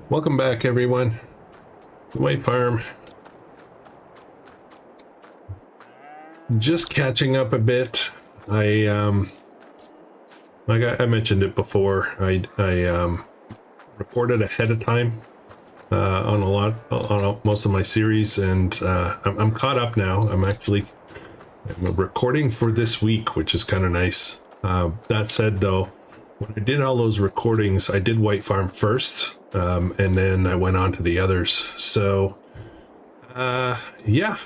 Welcome back, everyone. The White Farm. Just catching up a bit. I mentioned it before. I recorded ahead of time on most of my series, and I'm caught up now. I'm recording for this week, which is kind of nice. That said, though, when I did all those recordings, I did White Farm first, and then I went on to the others. So, yeah,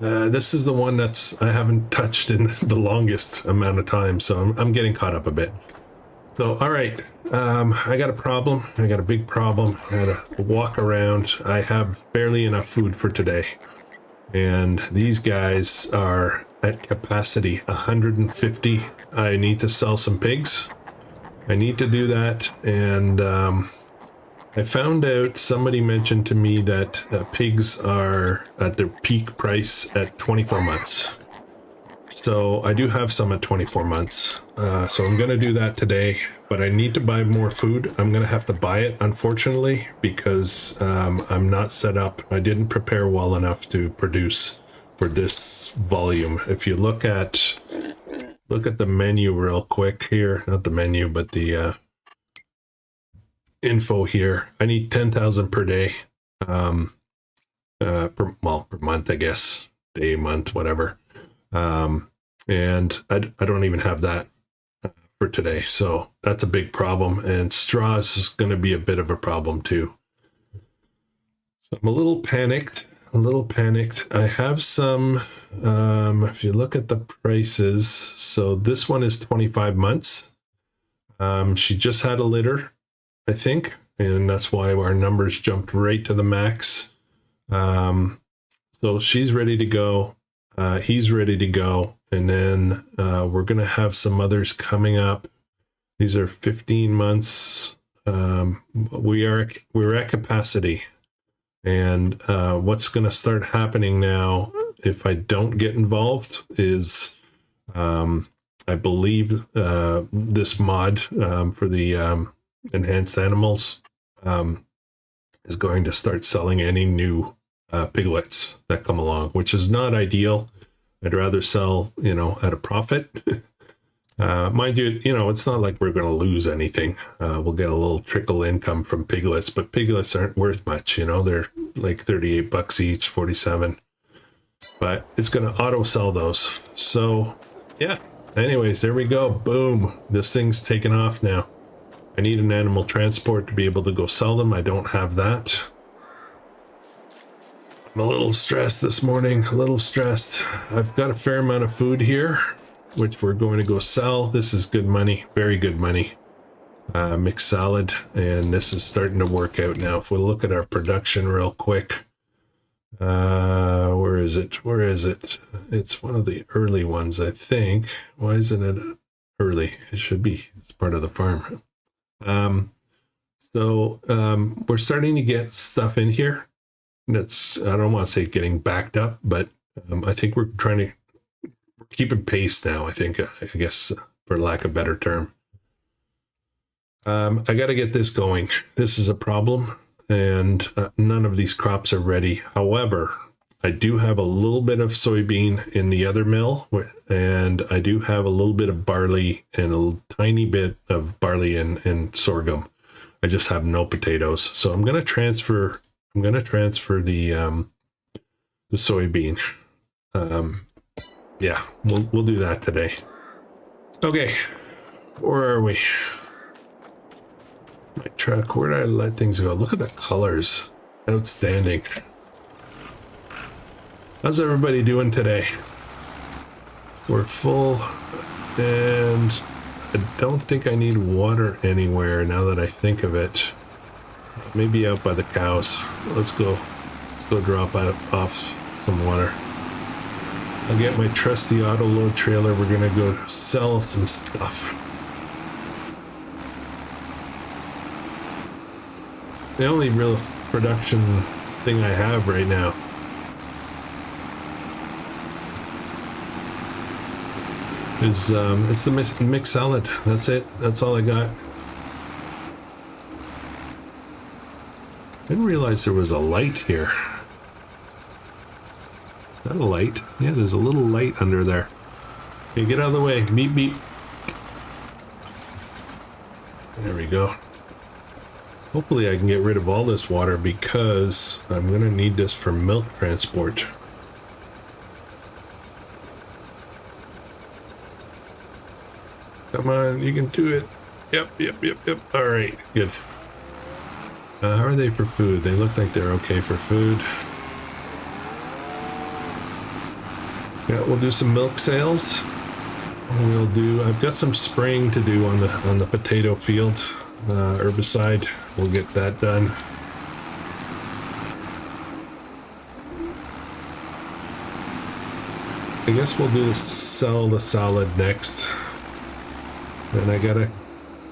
this is the one I haven't touched in the longest amount of time. So I'm getting caught up a bit. So, all right, I got a problem. I got a big problem. I gotta walk around. I have barely enough food for today, and these guys are at capacity 150. I need to sell some pigs. I need to do that, and I found out, somebody mentioned to me that pigs are at their peak price at 24 months. So I do have some at 24 months. So I'm going to do that today, but I need to buy more food. I'm going to have to buy it, unfortunately, because I'm not set up. I didn't prepare well enough to produce for this volume. If you look at the menu real quick here, not the menu, but the info here. I need 10,000 per day, per month, I guess, day, month, whatever. And I don't even have that for today. So that's a big problem. And straws is going to be a bit of a problem too. So I'm a little panicked. I have some, if you look at the prices, so this one is 25 months. She just had a litter, I think, and that's why our numbers jumped right to the max. So she's ready to go. He's ready to go. And then we're going to have some others coming up. These are 15 months. We're at capacity. And what's going to start happening now, if I don't get involved, is I believe this mod for the enhanced animals is going to start selling any new piglets that come along, which is not ideal. I'd rather sell, at a profit. Mind you, it's not like we're going to lose anything. We'll get a little trickle income from piglets, but piglets aren't worth much. They're like 38 bucks each, 47. But it's going to auto sell those. So, yeah. Anyways, there we go. Boom. This thing's taken off now. I need an animal transport to be able to go sell them. I don't have that. I'm a little stressed this morning. I've got a fair amount of food here, which we're going to go sell. This is good money, very good money. Mixed salad, and this is starting to work out now. If we look at our production real quick, where is it? It's one of the early ones, I think. Why isn't it early? It should be. It's part of the farm. So we're starting to get stuff in here. That's, I don't want to say getting backed up, but I think we're keeping pace now, I guess, for lack of a better term. I got to get this going. This is a problem, and none of these crops are ready. However, I do have a little bit of soybean in the other mill, and I do have a little bit of barley and a tiny bit of barley and sorghum. I just have no potatoes. So I'm going to transfer the soybean. Yeah, we'll do that today. Okay, where are we? My truck, where did I let things go? Look at the colors. Outstanding. How's everybody doing today? We're full, and I don't think I need water anywhere now that I think of it. Maybe out by the cows. Let's go drop off some water. I'll get my trusty auto load trailer. We're gonna go sell some stuff. The only real production thing I have right now is it's the mixed salad. That's it. That's all I got. Didn't realize there was a light here. Is that a light? Yeah, there's a little light under there. Okay, get out of the way. Beep, beep. There we go. Hopefully I can get rid of all this water because I'm going to need this for milk transport. Come on, you can do it. Yep, yep, yep, yep. All right, good. How are they for food? They look like they're okay for food. Yeah, we'll do some milk sales. We'll do. I've got some spraying to do on the potato field, herbicide. We'll get that done. I guess we'll do sell the salad next. Then I gotta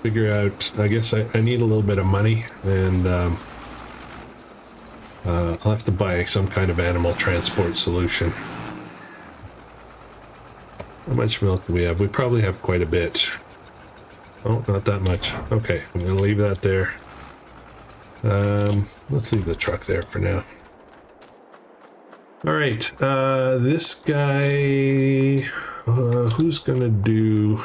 figure out. I guess I need a little bit of money, and I'll have to buy some kind of animal transport solution. How much milk do we have? We probably have quite a bit. Oh, not that much. Okay, I'm gonna leave that there. Let's leave the truck there for now. All right, this guy, who's gonna do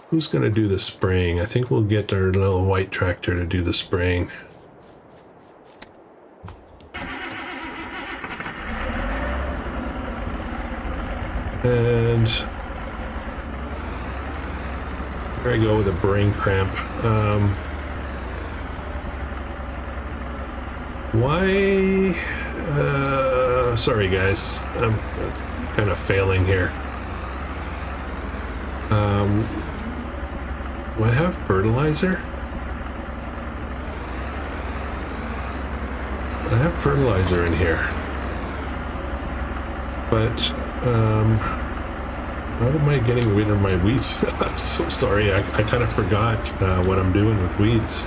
the spraying? I think we'll get our little white tractor to do the spraying. And here I go with a brain cramp. Why? Sorry guys, I'm kind of failing here. Do I have fertilizer? I have fertilizer in here. But, how am I getting rid of my weeds? I'm so sorry, I kind of forgot what I'm doing with weeds.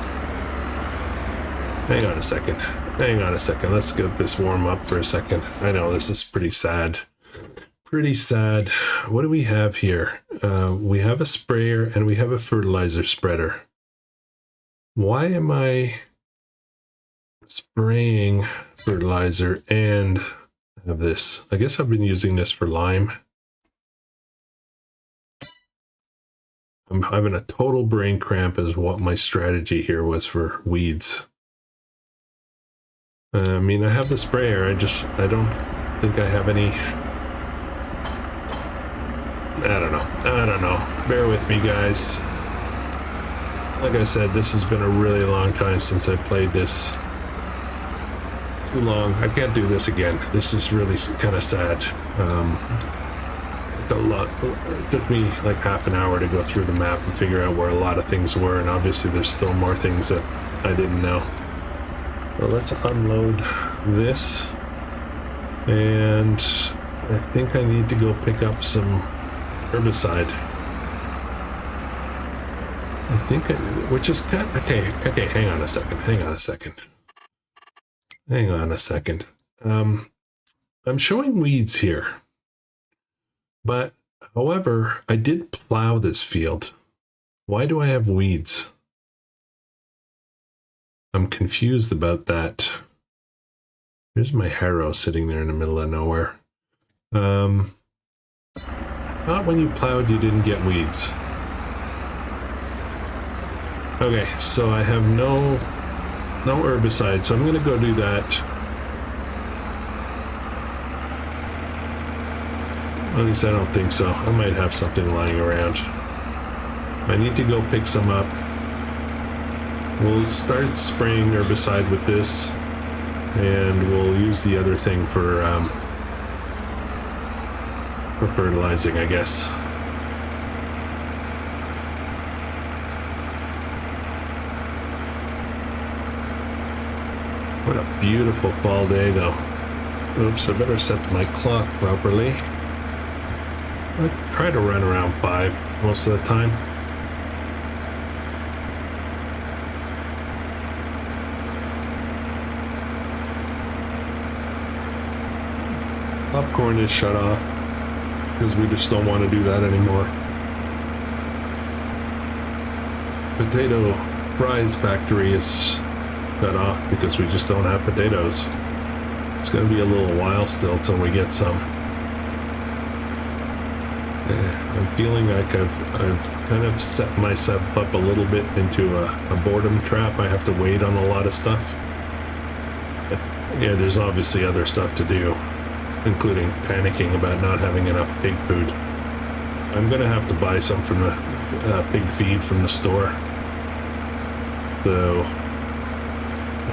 Hang on a second. Hang on a second. Let's get this warm up for a second. I know, this is pretty sad. Pretty sad. What do we have here? We have a sprayer and we have a fertilizer spreader. Why am I spraying fertilizer and have this? I guess I've been using this for lime. I'm having a total brain cramp as what my strategy here was for weeds. I mean, I have the sprayer, I don't think I have any. I don't know. Bear with me, guys. Like I said, this has been a really long time since I played this. Too long. I can't do this again. This is really kind of sad. It took me like half an hour to go through the map and figure out where a lot of things were, and obviously there's still more things that I didn't know. Well, let's unload this, and I think I need to go pick up some herbicide. I think, which is kind of, okay, hang on a second. I'm showing weeds here, but however, I did plow this field. Why do I have weeds? I'm confused about that. Here's my harrow sitting there in the middle of nowhere. Not when you plowed, you didn't get weeds. Okay, so I have no herbicide, so I'm gonna go do that. At least I don't think so. I might have something lying around. I need to go pick some up. We'll start spraying herbicide with this, and we'll use the other thing for fertilizing, I guess. What a beautiful fall day, though. Oops, I better set my clock properly. I try to run around 5 most of the time. Popcorn is shut off because we just don't want to do that anymore. Potato fries factory is cut off because we just don't have potatoes. It's going to be a little while still till we get some. I'm feeling like I've kind of set myself up a little bit into a boredom trap. I have to wait on a lot of stuff. But yeah, there's obviously other stuff to do, including panicking about not having enough pig food. I'm going to have to buy some from the pig feed from the store. So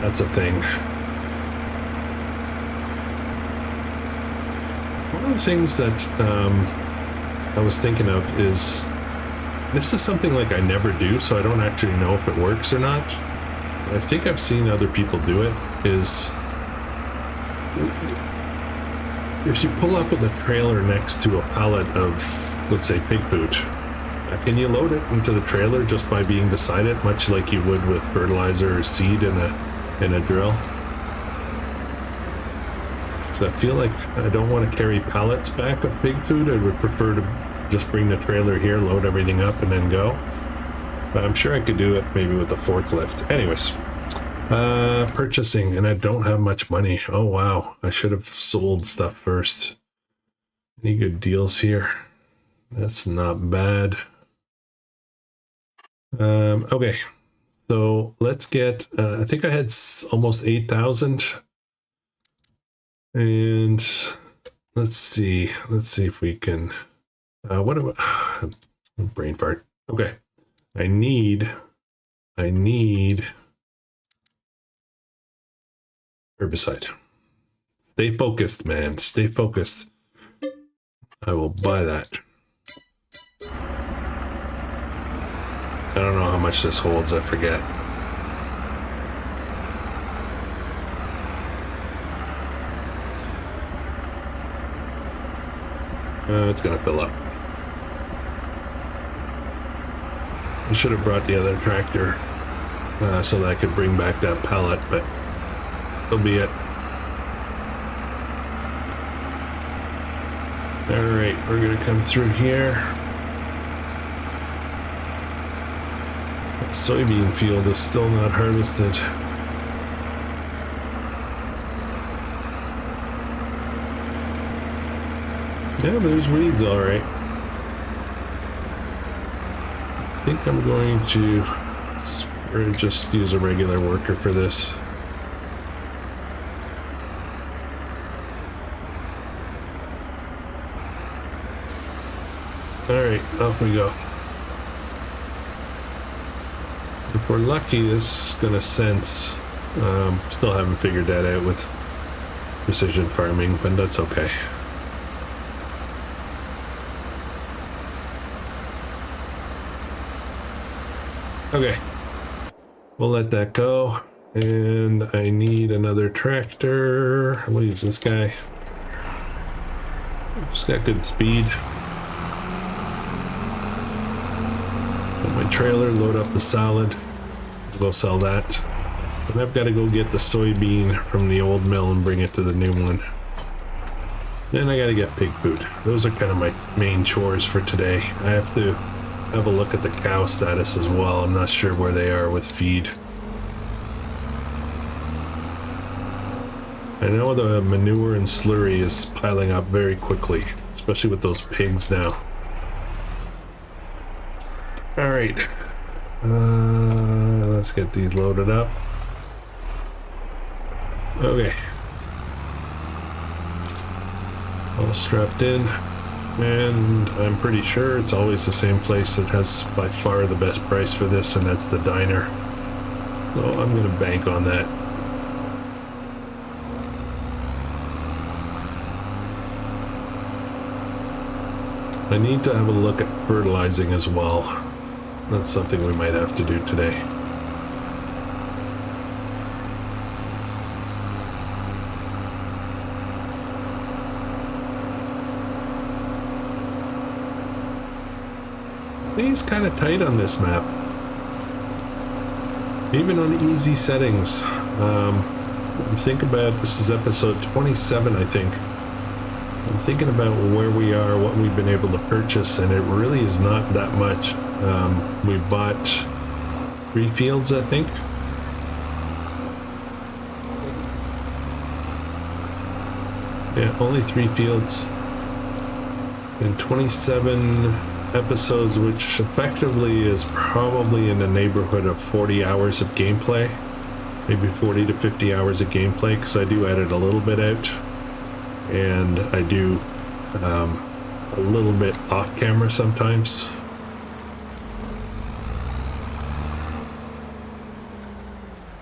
that's a thing. One of the things that I was thinking of is, this is something like I never do, so I don't actually know if it works or not. I think I've seen other people do it, is if you pull up with a trailer next to a pallet of, let's say, pig food, can you load it into the trailer just by being beside it, much like you would with fertilizer or seed in a drill? Because I feel like I don't want to carry pallets back of pig food. I would prefer to just bring the trailer here, load everything up, and then go. But I'm sure I could do it maybe with a forklift. Anyways, purchasing, and I don't have much money. Oh wow, I should have sold stuff first. Any good deals here? That's not bad. Okay, so let's get, I think I had almost 8,000. And let's see if we can, what about, brain fart. Okay, I need herbicide. Stay focused, man, stay focused. I will buy that. I don't know how much this holds, I forget. It's gonna fill up. I should have brought the other tractor so that I could bring back that pallet, but so be it. Alright, we're gonna come through here. That soybean field is still not harvested. Yeah, there's weeds, all right. I think I'm going to just use a regular worker for this. All right, off we go. If we're lucky, this is gonna sense. Still haven't figured that out with precision farming, but that's okay. Okay, we'll let that go, and I need another tractor. I'm gonna use this guy. Just got good speed. Put my trailer, load up the salad, go sell that. And I've got to go get the soybean from the old mill and bring it to the new one. Then I got to get pig food. Those are kind of my main chores for today. I have to have a look at the cow status as well. I'm not sure where they are with feed. I know the manure and slurry is piling up very quickly, especially with those pigs now. All right, let's get these loaded up. Okay, all strapped in. And I'm pretty sure it's always the same place that has by far the best price for this, and that's the diner. So I'm going to bank on that. I need to have a look at fertilizing as well. That's something we might have to do today. It's kind of tight on this map, even on easy settings. Think about, this is episode 27, I think. I'm thinking about where we are, what we've been able to purchase, and it really is not that much. We bought 3 fields, I think. Yeah, only 3 fields. And 27 episodes, which effectively is probably in the neighborhood of 40 hours of gameplay. Maybe 40 to 50 hours of gameplay, because I do edit a little bit out. And I do a little bit off camera sometimes.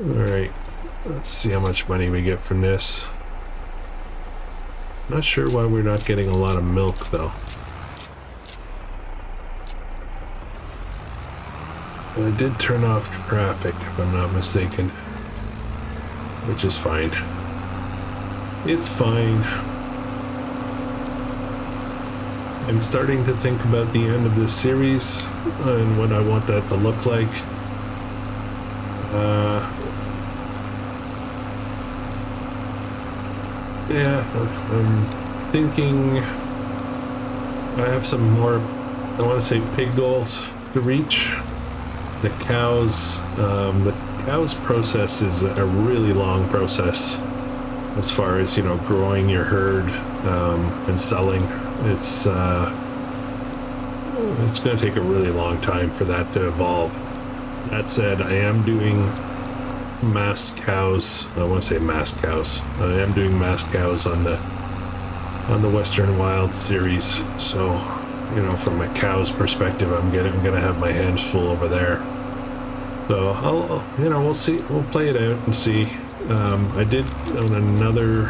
Alright, let's see how much money we get from this. Not sure why we're not getting a lot of milk though. But I did turn off traffic, if I'm not mistaken. Which is fine. It's fine. I'm starting to think about the end of this series and what I want that to look like. Yeah, I'm thinking I have some more, I want to say, pig goals to reach. The cows process is a really long process as far as, you know, growing your herd and selling. It's going to take a really long time for that to evolve. That said, I am doing mass cows. I want to say mass cows. I am doing mass cows on the Western Wild series. So, you know, from a cow's perspective, I'm gonna have my hands full over there. So I'll, you know, we'll see. We'll play it out and see. I did on another.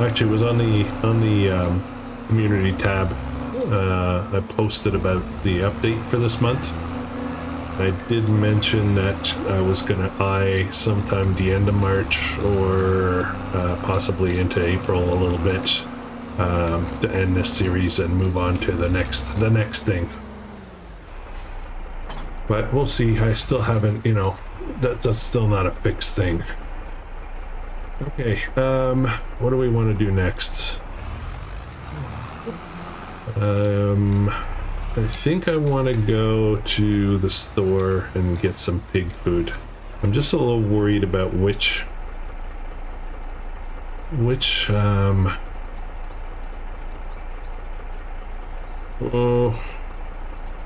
Actually, it was on the community tab. I posted about the update for this month. I did mention that I was going to eye sometime the end of March or possibly into April a little bit to end this series and move on to the next thing. But we'll see. I still haven't, you know, that's still not a fixed thing. Okay, what do we want to do next? I think I want to go to the store and get some pig food. I'm just a little worried about which oh,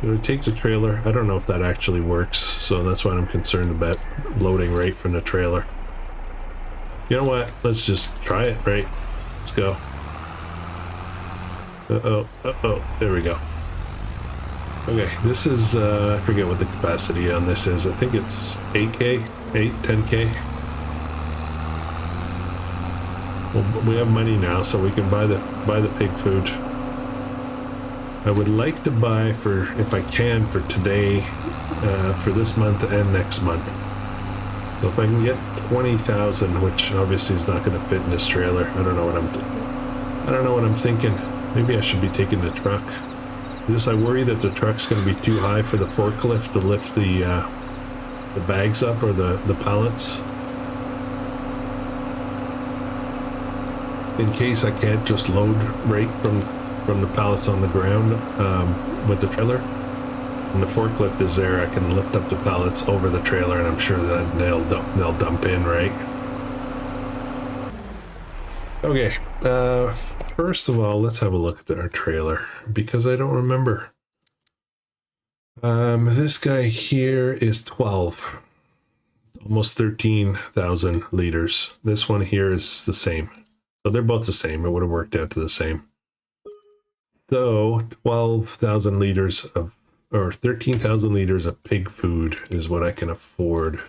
do I take the trailer? I don't know if that actually works, so that's what I'm concerned about, loading right from the trailer. You know what? Let's just try it, right? Let's go. Uh-oh, there we go. Okay, this is, I forget what the capacity on this is. I think it's 8K, 10K. Well, we have money now, so we can buy the pig food. I would like to buy for, if I can, for today, for this month and next month. So if I can get 20,000, which obviously is not going to fit in this trailer. I don't know what I'm thinking. Maybe I should be taking the truck. I worry that the truck's going to be too high for the forklift to lift the bags up, or the pallets. In case I can't just load right from the pallets on the ground with the trailer. When the forklift is there, I can lift up the pallets over the trailer, and I'm sure that they'll dump in, right? Okay, first of all, let's have a look at our trailer, because I don't remember. This guy here is 12, almost 13,000 liters. This one here is the same. So they're both the same. It would have worked out to the same. So 12,000 liters of, or 13,000 liters of pig food is what I can afford,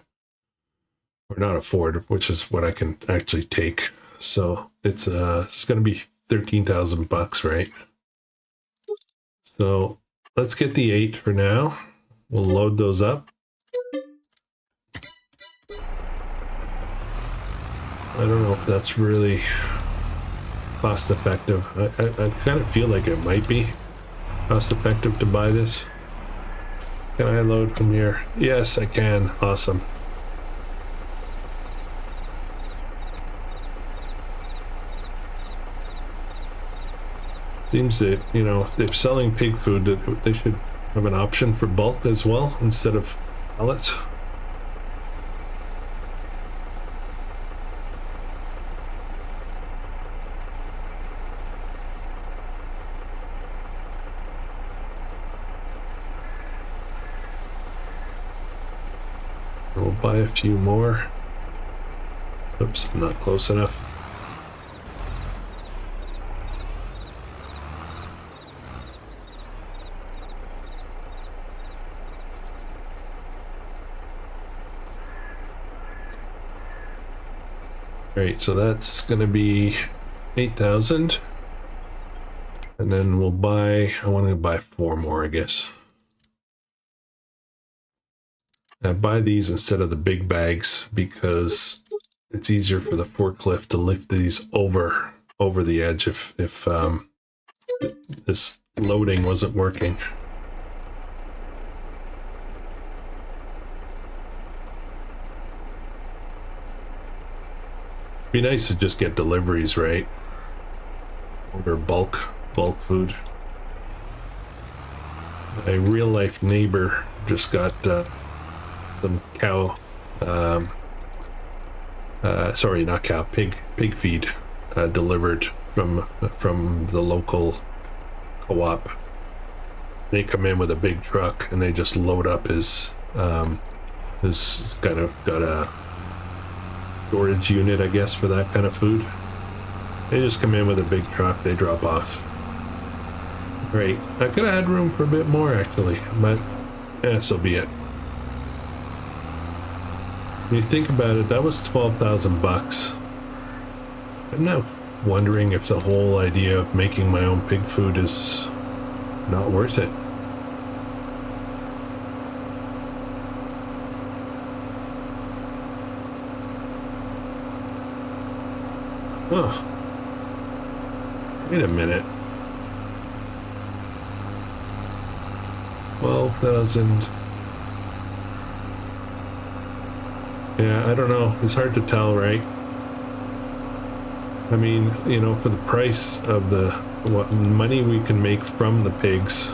or not afford, which is what I can actually take. So it's going to be 13,000 bucks, right? So let's get the 8 for now. We'll load those up. I don't know if that's really cost effective. I kind of feel like it might be cost effective to buy this. Can I load from here? Yes, I can. Awesome. Seems that, you know, if they're selling pig food, that they should have an option for bulk as well instead of pallets. We'll buy a few more. Oops, not close enough. Right, so that's going to be 8,000. And then we'll buy, I want to buy 4 more, I guess. I buy these instead of the big bags because it's easier for the forklift to lift these over the edge if this loading wasn't working. Be nice to just get deliveries, right? Order bulk food. A real life neighbor just got some cow, sorry, not cow, pig feed delivered from the local co-op. They come in with a big truck and they just load up his kind of got a storage unit, I guess, for that kind of food. They just come in with a big truck, they drop off. Great. I could have had room for a bit more actually, but yeah, so be it. When you think about it, that was 12,000 bucks. I'm now wondering if the whole idea of making my own pig food is not worth it. Oh, wait a minute. 12,000. Yeah, I don't know. It's hard to tell, right? I mean, you know, for the price of what money we can make from the pigs,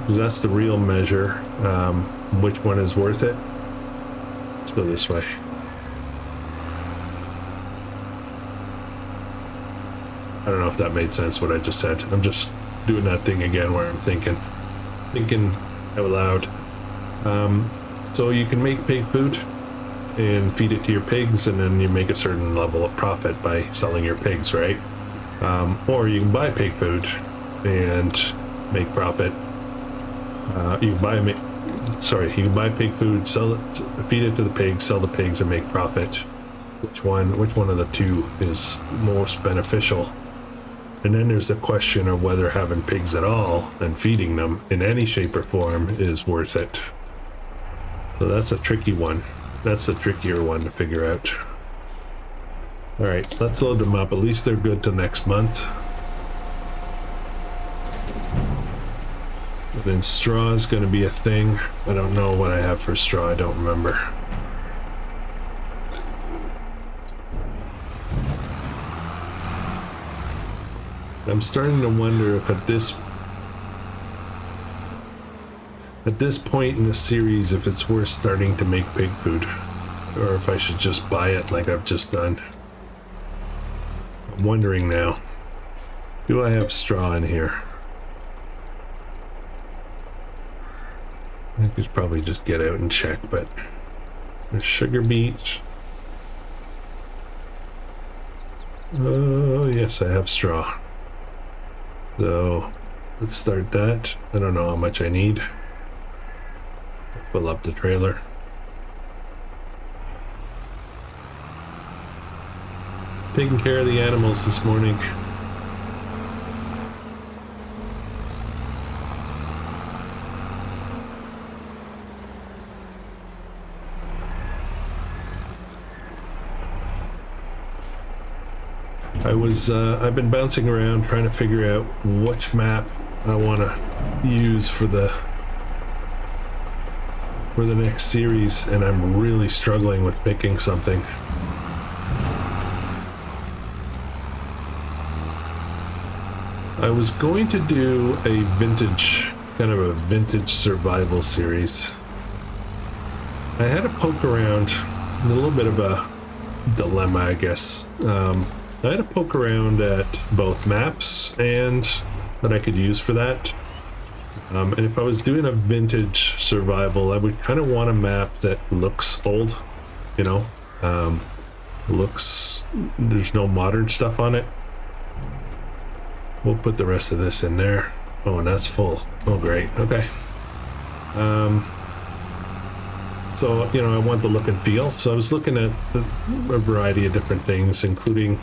because that's the real measure. Which one is worth it? Let's go this way. I don't know if that made sense what I just said. I'm just doing that thing again where I'm thinking out loud. So you can make pig food and feed it to your pigs, and then you make a certain level of profit by selling your pigs, right? Or you can buy pig food and make profit. You can buy pig food, sell it, feed it to the pigs, sell the pigs, and make profit. Which one of the two is most beneficial? And then there's the question of whether having pigs at all and feeding them in any shape or form is worth it. So that's a tricky one. That's the trickier one to figure out. All right, let's load them up. At least they're good till next month. And then straw is going to be a thing. I don't know what I have for straw. I don't remember. I'm starting to wonder if at this point in the series, if it's worth starting to make pig food, or if I should just buy it like I've just done. I'm wondering now. Do I have straw in here? I could probably just get out and check, but there's sugar beet. Oh, yes, I have straw. So let's start that. I don't know how much I need. Fill up the trailer. Taking care of the animals this morning. I've been bouncing around trying to figure out which map I want to use for the next series, and I'm really struggling with picking something. I was going to do a kind of a vintage survival series. I had to poke around, a little bit of a dilemma, I guess. I had to poke around at both maps and that I could use for that. And if I was doing a vintage survival, I would kind of want a map that looks old, you know, looks, there's no modern stuff on it. We'll put the rest of this in there. Oh, and that's full. Oh, great. Okay. So, you know, I want the look and feel. So I was looking at a variety of different things, including,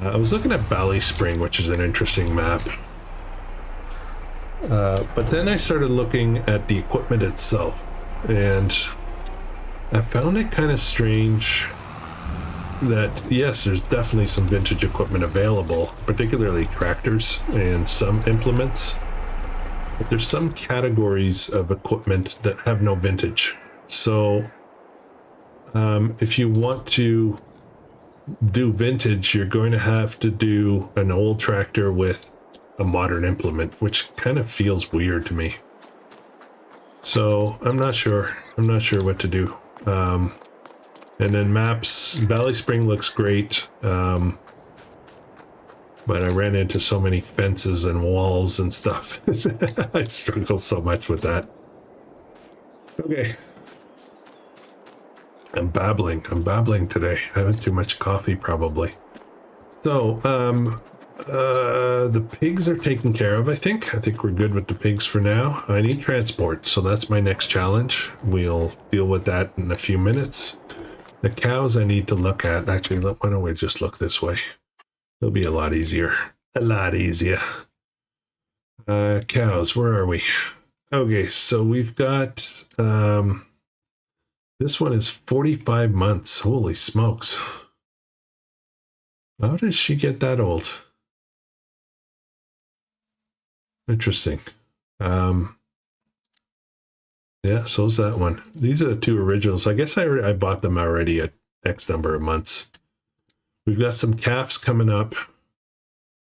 I was looking at Valley Spring, which is an interesting map. But then I started looking at the equipment itself, and I found it kind of strange that, yes, there's definitely some vintage equipment available, particularly tractors and some implements, but there's some categories of equipment that have no vintage. So if you want to do vintage, you're going to have to do an old tractor with a modern implement, which kind of feels weird to me. So I'm not sure what to do. And then maps, Valley Spring looks great, but I ran into so many fences and walls and stuff. I struggle so much with that. Okay. I'm babbling today. I haven't too much coffee probably. So, the pigs are taken care of, I think. I think we're good with the pigs for now. I need transport, so that's my next challenge. We'll deal with that in a few minutes. The cows I need to look at. Actually, why don't we just look this way? It'll be a lot easier. A lot easier. Cows, where are we? Okay, so we've got, this one is 45 months. Holy smokes. How did she get that old? Interesting. Yeah, so's that one. These are the two originals. I guess I bought them already at X number of months. We've got some calves coming up.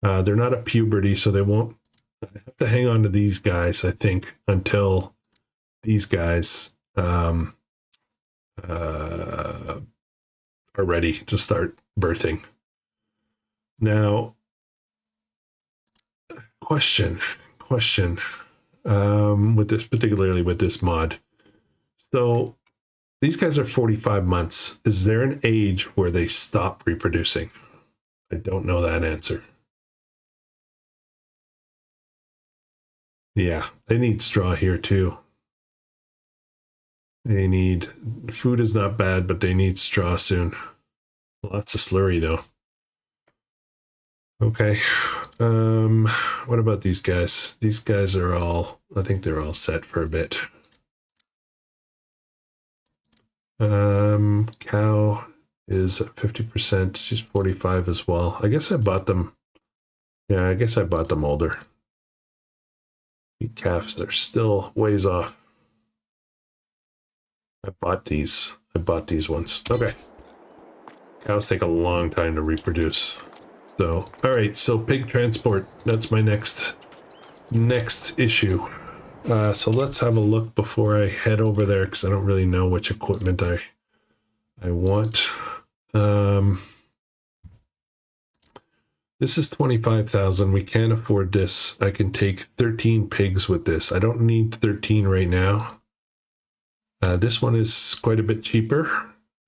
They're not at puberty, so they won't. I have to hang on to these guys, I think, until these guys are ready to start birthing. Now, question, with this, particularly with this mod. So these guys are 45 months. Is there an age where they stop reproducing? I don't know that answer. Yeah, they need straw here too. They need, food is not bad, but they need straw soon. Lots of slurry though. Okay. What about these guys? These guys are all, I think they're all set for a bit. Cow is at 50%. She's 45 as well. I guess I bought them. Yeah, I guess I bought them older. The calves, they're still ways off. I bought these ones. Okay. Cows take a long time to reproduce. So, all right, so pig transport, that's my next issue. So let's have a look before I head over there, because I don't really know which equipment I want. This is 25,000. We can't afford this. I can take 13 pigs with this. I don't need 13 right now. This one is quite a bit cheaper,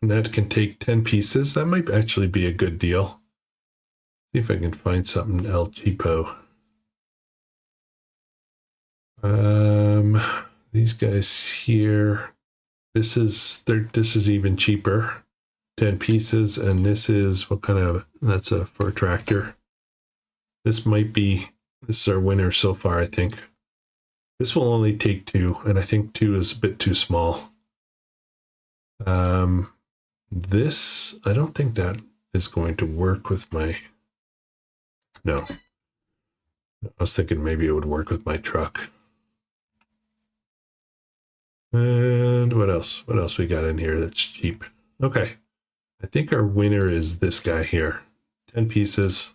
and that can take 10 pieces. That might actually be a good deal. See if I can find something El Cheapo. These guys here. This is even cheaper. 10 pieces, and this is what kind of, that's for a tractor. This is our winner so far, I think. This will only take 2, and I think 2 is a bit too small. This, I don't think that is going to work with my, no. I was thinking maybe it would work with my truck. And what else? What else we got in here that's cheap? Okay. I think our winner is this guy here. 10 pieces.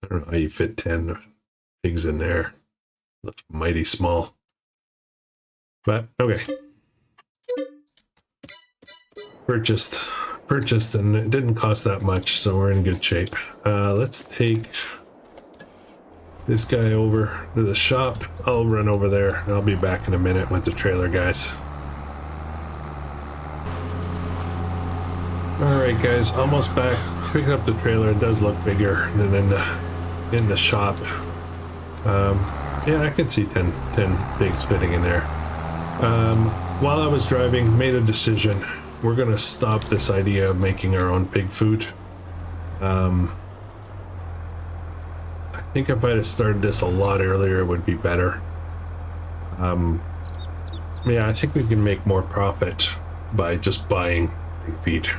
I don't know how you fit 10 pigs in there. Looks mighty small. But, okay. Purchased, and it didn't cost that much, so we're in good shape. Let's take this guy over to the shop. I'll run over there and I'll be back in a minute with the trailer, guys. Alright guys, almost back. Picking up the trailer. It does look bigger than in the shop. Yeah, I could see 10 pigs fitting in there. While I was driving, made a decision. We're gonna stop this idea of making our own pig food. I think if I'd have started this a lot earlier, it would be better. Yeah, I think we can make more profit by just buying pig feed.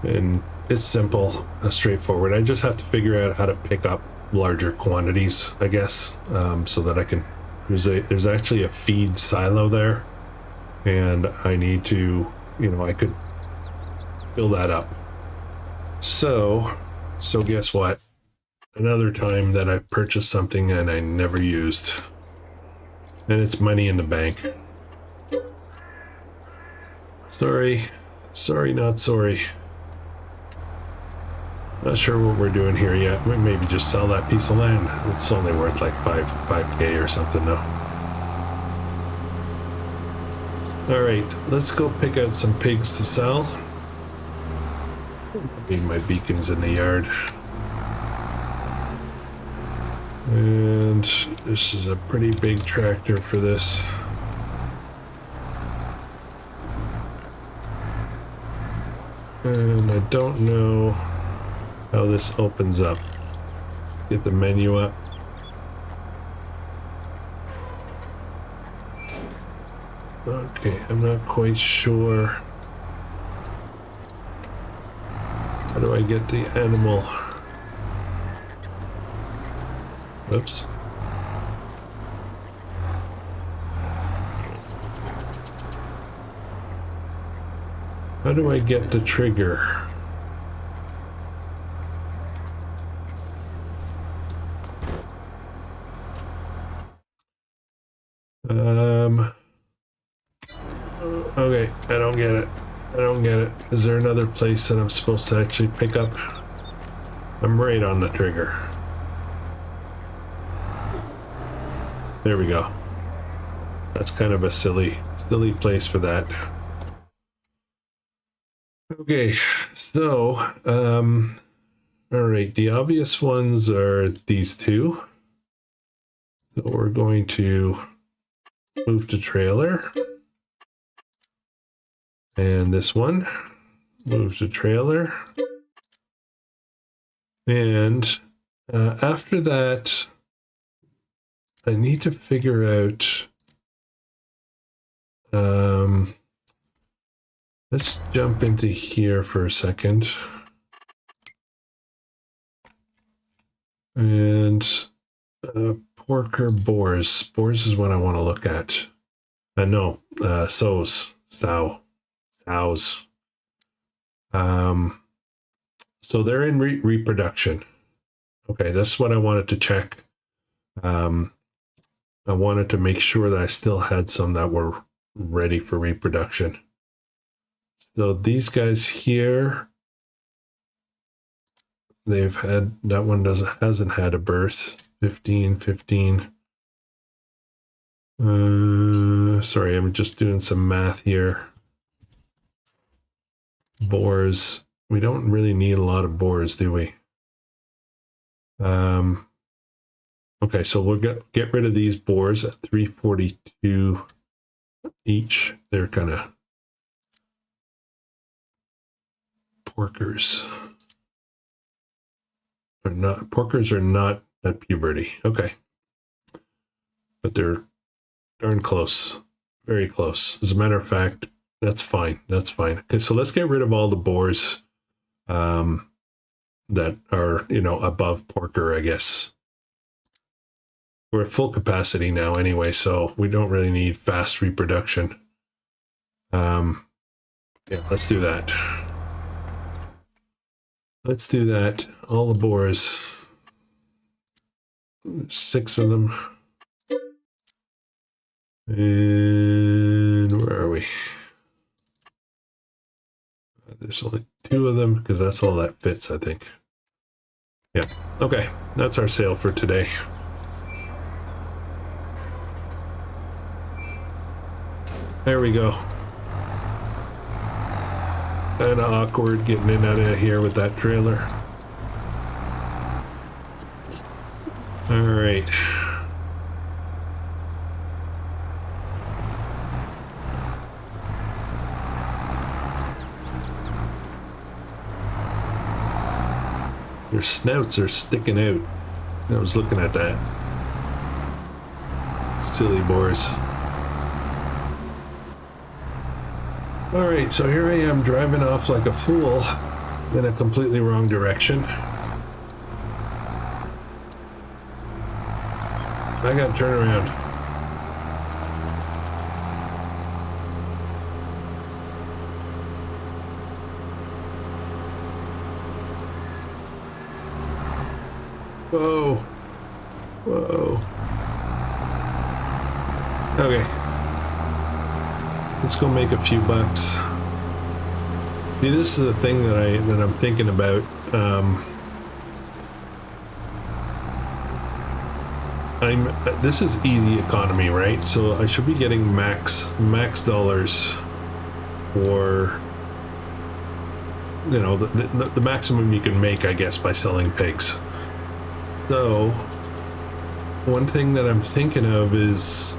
And it's simple, straightforward. I just have to figure out how to pick up larger quantities, I guess, so that I can. There's actually a feed silo there, and I need to, you know, I could fill that up. So guess what? Another time that I purchased something and I never used, and it's money in the bank. Sorry, not sorry. Not sure what we're doing here yet. We maybe just sell that piece of land. It's only worth like 5K or something now. Alright, let's go pick out some pigs to sell. Need my beacons in the yard. And this is a pretty big tractor for this. And I don't know how this opens up. Get the menu up. Okay, I'm not quite sure. How do I get the animal? Oops. How do I get the trigger? Okay, I don't get it. I don't get it. Is there another place that I'm supposed to actually pick up? I'm right on the trigger. There we go. That's kind of a silly place for that. Okay, so, all right, the obvious ones are these two. So we're going to move to trailer. And this one, move to trailer. And after that, I need to figure out, let's jump into here for a second. And porker boars. Boars is what I want to look at. No, sows. Sows. So they're in reproduction. Okay, that's what I wanted to check. I wanted to make sure that I still had some that were ready for reproduction. So these guys here, they've had, that one hasn't had a birth. 15. Sorry, I'm just doing some math here. Boars. We don't really need a lot of boars, do we? Okay, so we'll get rid of these boars at 342 each. They're kind of porkers. Porkers are not at puberty. Okay. But they're darn close. Very close. As a matter of fact, that's fine. That's fine. Okay, so let's get rid of all the boars that are, you know, above porker, I guess. We're at full capacity now anyway, so we don't really need fast reproduction. Yeah, let's do that. Let's do that. All the boars. 6 of them. And where are we? There's only 2 of them because that's all that fits, I think. Yeah. Okay. That's our sale for today. There we go. Kind of awkward getting in and out of here with that trailer. All right. Their snouts are sticking out. I was looking at that. Silly boars. Alright, so here I am driving off like a fool in a completely wrong direction. I gotta turn around. Whoa. Whoa. Okay. Let's go make a few bucks. See, this is the thing that I'm thinking about. This is easy economy, right? So I should be getting max dollars for, you know, the maximum you can make, I guess, by selling pigs. So one thing that I'm thinking of is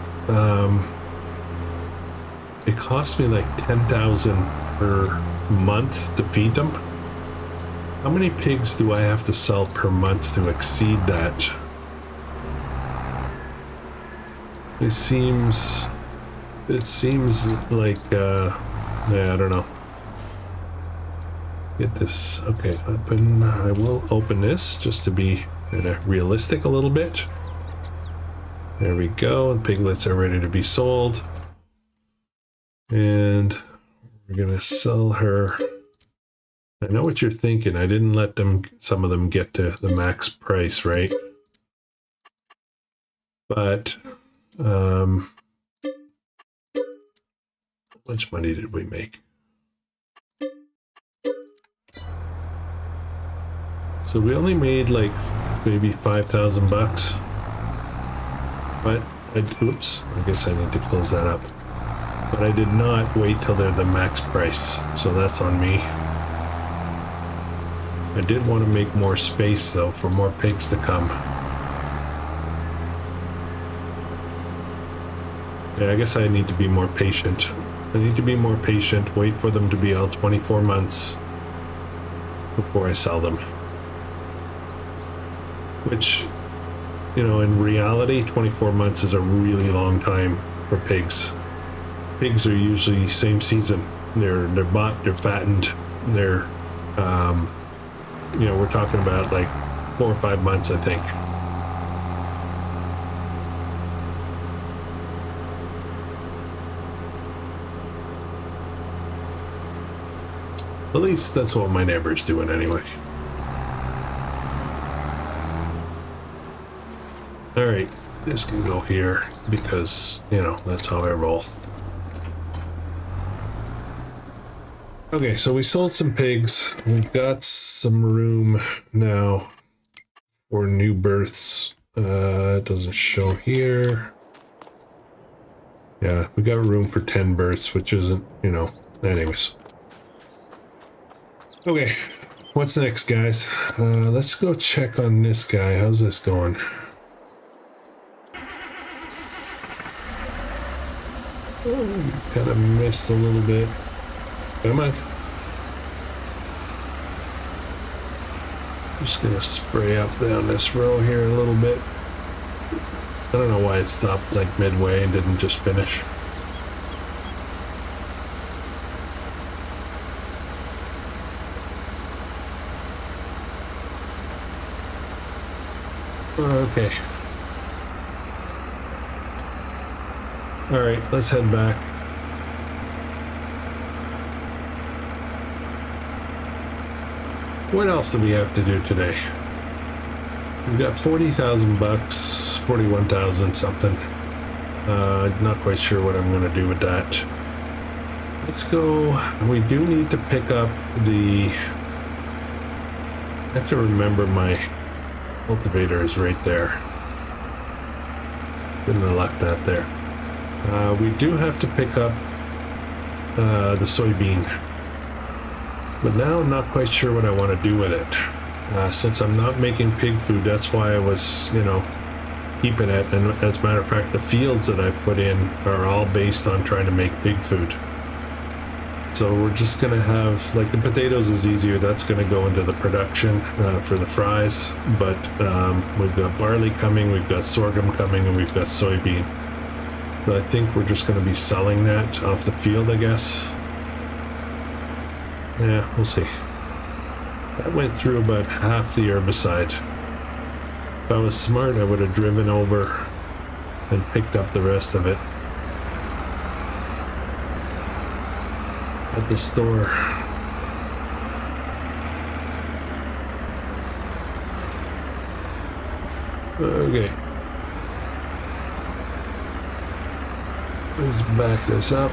it costs me like 10,000 per month to feed them. How many pigs do I have to sell per month to exceed that? It seems like yeah, I don't know. Get this. Okay, open. I will open this just to be realistic a little bit. There we go. The piglets are ready to be sold. And we're gonna sell her. I know what you're thinking. I didn't let some of them get to the max price, right? But how much money did we make? So we only made like maybe 5,000 bucks. But oops, I guess I need to close that up. But I did not wait till they're the max price, so that's on me. I did want to make more space though for more pigs to come. Yeah, I guess I need to be more patient. I need to be more patient, wait for them to be all 24 months before I sell them. Which, you know, in reality, 24 months is a really long time for pigs. Pigs are usually same season. They're bought, they're fattened, they're, you know, we're talking about like 4 or 5 months, I think. At least that's what my neighbor's doing anyway. All right, this can go here because, you know, that's how I roll. Okay, so we sold some pigs. We've got some room now for new births. It doesn't show here. Yeah, we got room for 10 births, which isn't, you know, anyways. Okay, what's next, guys? Let's go check on this guy. How's this going? Oh, kind of missed a little bit. Come on. Just gonna spray up down this row here a little bit. I don't know why it stopped like midway and didn't just finish. Okay. All right, let's head back. What else do we have to do today? We've got 40,000 bucks, 41,000 something. Not quite sure what I'm gonna do with that. Let's go. We do need to pick up the. I have to remember my Cultivator is right there. Shouldn't have left that there. We do have to pick up the soybean, but now I'm not quite sure what I want to do with it. Since I'm not making pig food, that's why I was, you know, keeping it. And as a matter of fact, the fields that I put in are all based on trying to make pig food. So we're just gonna have, like, the potatoes is easier. That's gonna go into the production for the fries. But we've got barley coming, we've got sorghum coming, and we've got soybean. But I think we're just gonna be selling that off the field, I guess. Yeah, we'll see. That went through about half the herbicide. If I was smart, I would have driven over and picked up the rest of it at the store. Okay. Let's back this up.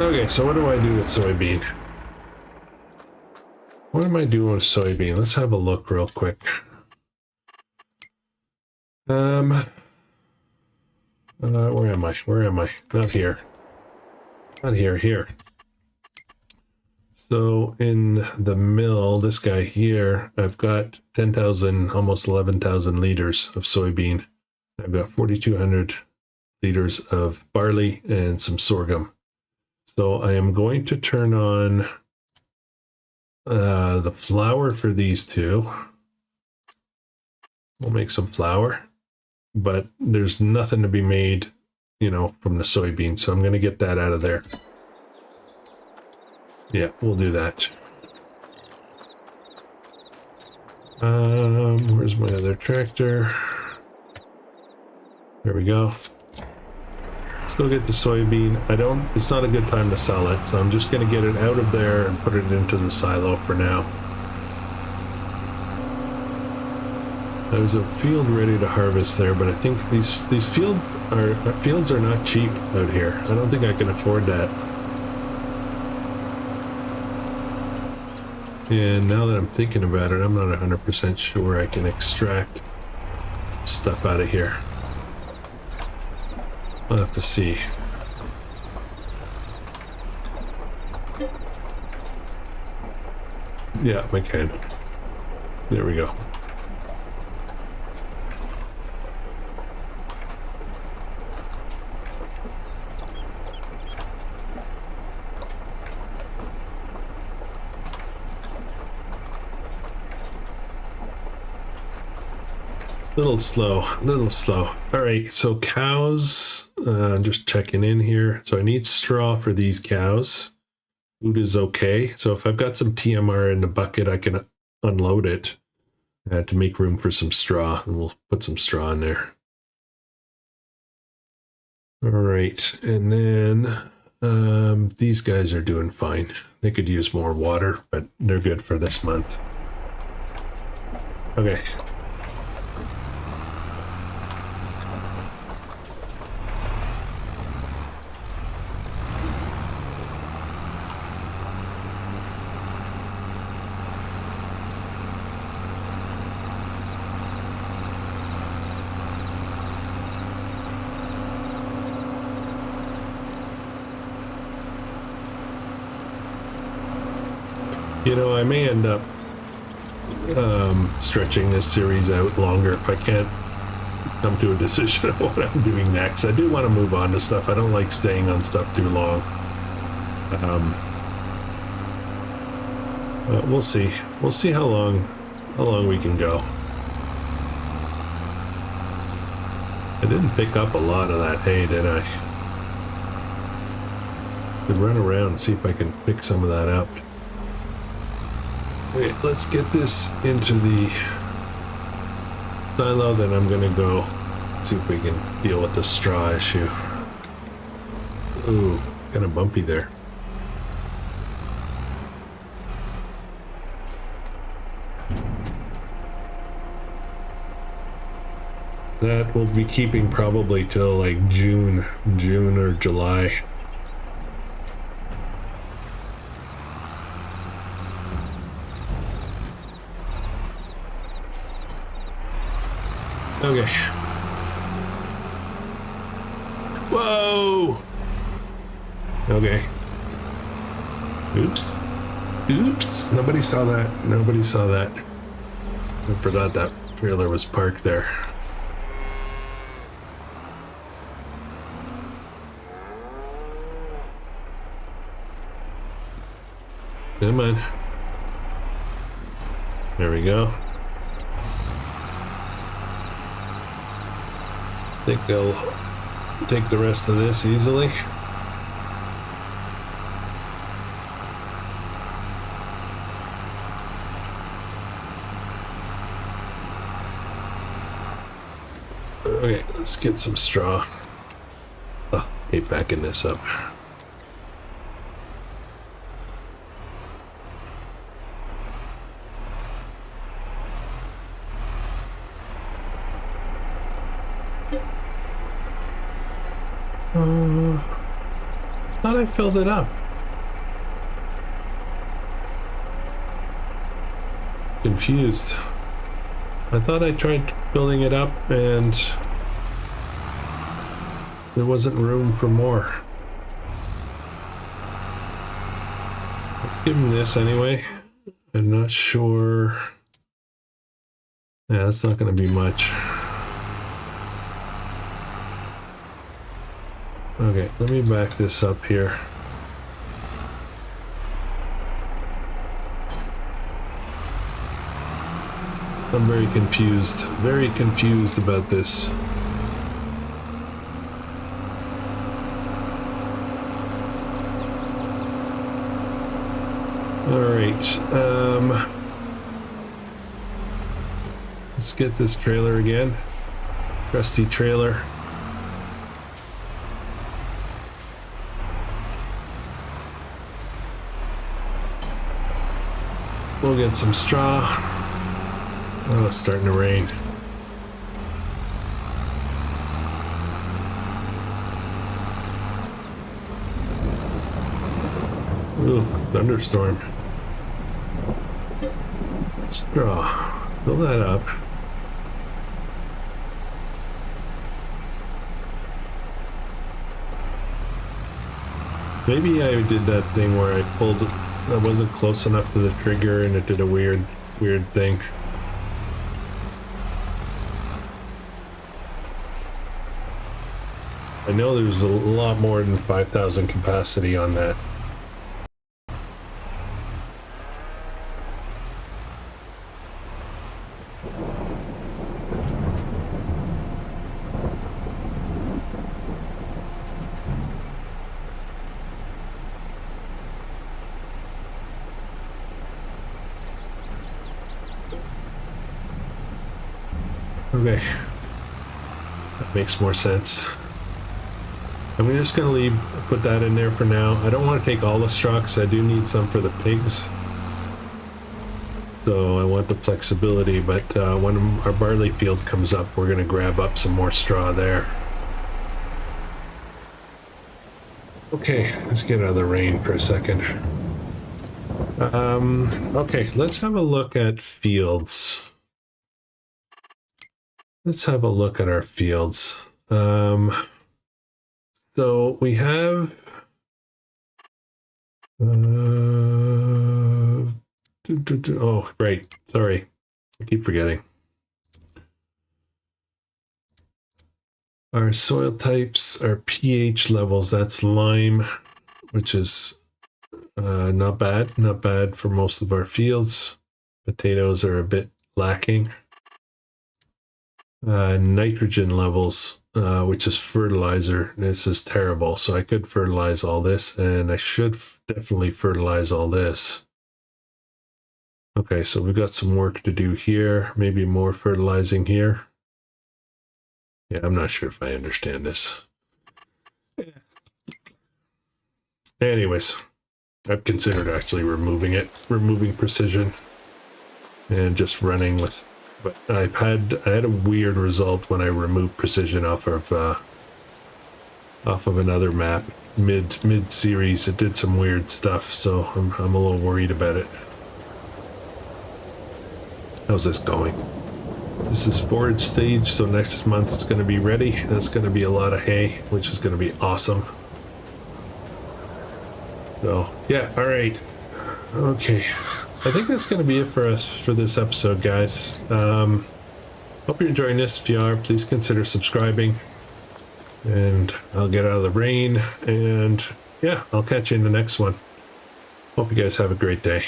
Okay, so what do I do with soybean? What am I doing with soybean? Let's have a look real quick. Where am I? Where am I? Not here. Not here, here. So in the mill, this guy here, I've got 10,000, almost 11,000 liters of soybean. I've got 4,200 liters of barley and some sorghum. So I am going to turn on the flour for these two. We'll make some flour, but there's nothing to be made, you know, from the soybean. So I'm going to get that out of there. Yeah, we'll do that. Where's my other tractor? There we go. Let's go get the soybean. It's not a good time to sell it, so I'm just going to get it out of there and put it into the silo for now. There's a field ready to harvest there, but I think these fields are not cheap out here. I don't think I can afford that. And now that I'm thinking about it, I'm not 100% sure I can extract stuff out of here. I'll have to see. Yeah, I can. There we go. Little slow, little slow. All right, so cows, just checking in here. So I need straw for these cows. Food is okay. So if I've got some TMR in the bucket, I can unload it to make room for some straw, and we'll put some straw in there. All right, and then these guys are doing fine. They could use more water, but they're good for this month. Okay. You know, I may end up stretching this series out longer if I can't come to a decision of what I'm doing next. I do want to move on to stuff. I don't like staying on stuff too long. We'll see. We'll see how long we can go. I didn't pick up a lot of that hay, did I? Could run around and see if I can pick some of that up. Okay, let's get this into the silo, then I'm gonna go see if we can deal with the straw issue. Ooh, kind of bumpy there. That will be keeping probably till like June or July. Okay. Whoa! Okay. Oops. Oops. Nobody saw that. Nobody saw that. I forgot that trailer was parked there. Come on. There we go. I think they'll take the rest of this easily. Okay, let's get some straw. Oh, hate backing this up. Thought I filled it up. Confused. I thought I tried building it up and there wasn't room for more. Let's give him this anyway. I'm not sure. Yeah, that's not going to be much. Okay, let me back this up here. I'm very confused about this. All right, let's get this trailer again. Trusty trailer. We'll get some straw. Oh, it's starting to rain. Ooh, thunderstorm. Straw. Fill that up. Maybe I did that thing where I wasn't close enough to the trigger and it did a weird thing. I know there's a lot more than 5,000 capacity on that. Okay, that makes more sense. I'm just gonna put that in there for now. I don't want to take all the straw because I do need some for the pigs. So I want the flexibility, but when our barley field comes up, we're gonna grab up some more straw there. Okay, let's get out of the rain for a second. Okay, let's have a look at fields. Let's have a look at our fields. So we have oh, right. Sorry. I keep forgetting. Our soil types, our pH levels, that's lime, which is not bad for most of our fields. Potatoes are a bit lacking. Nitrogen levels, which is fertilizer. This is terrible. So I could fertilize all this, and I should definitely fertilize all this. Okay, so we've got some work to do here. Maybe more fertilizing here. Yeah, I'm not sure if I understand this. Anyways, I've considered actually removing precision and just running with But I had a weird result when I removed precision off of another map mid series. It did some weird stuff, so I'm a little worried about it. How's this going? This is forage stage, so next month it's going to be ready. That's going to be a lot of hay, which is going to be awesome. So yeah, all right, okay. I think that's going to be it for us for this episode, guys. Hope you're enjoying this. If you are, please consider subscribing. And I'll get out of the rain. And yeah, I'll catch you in the next one. Hope you guys have a great day.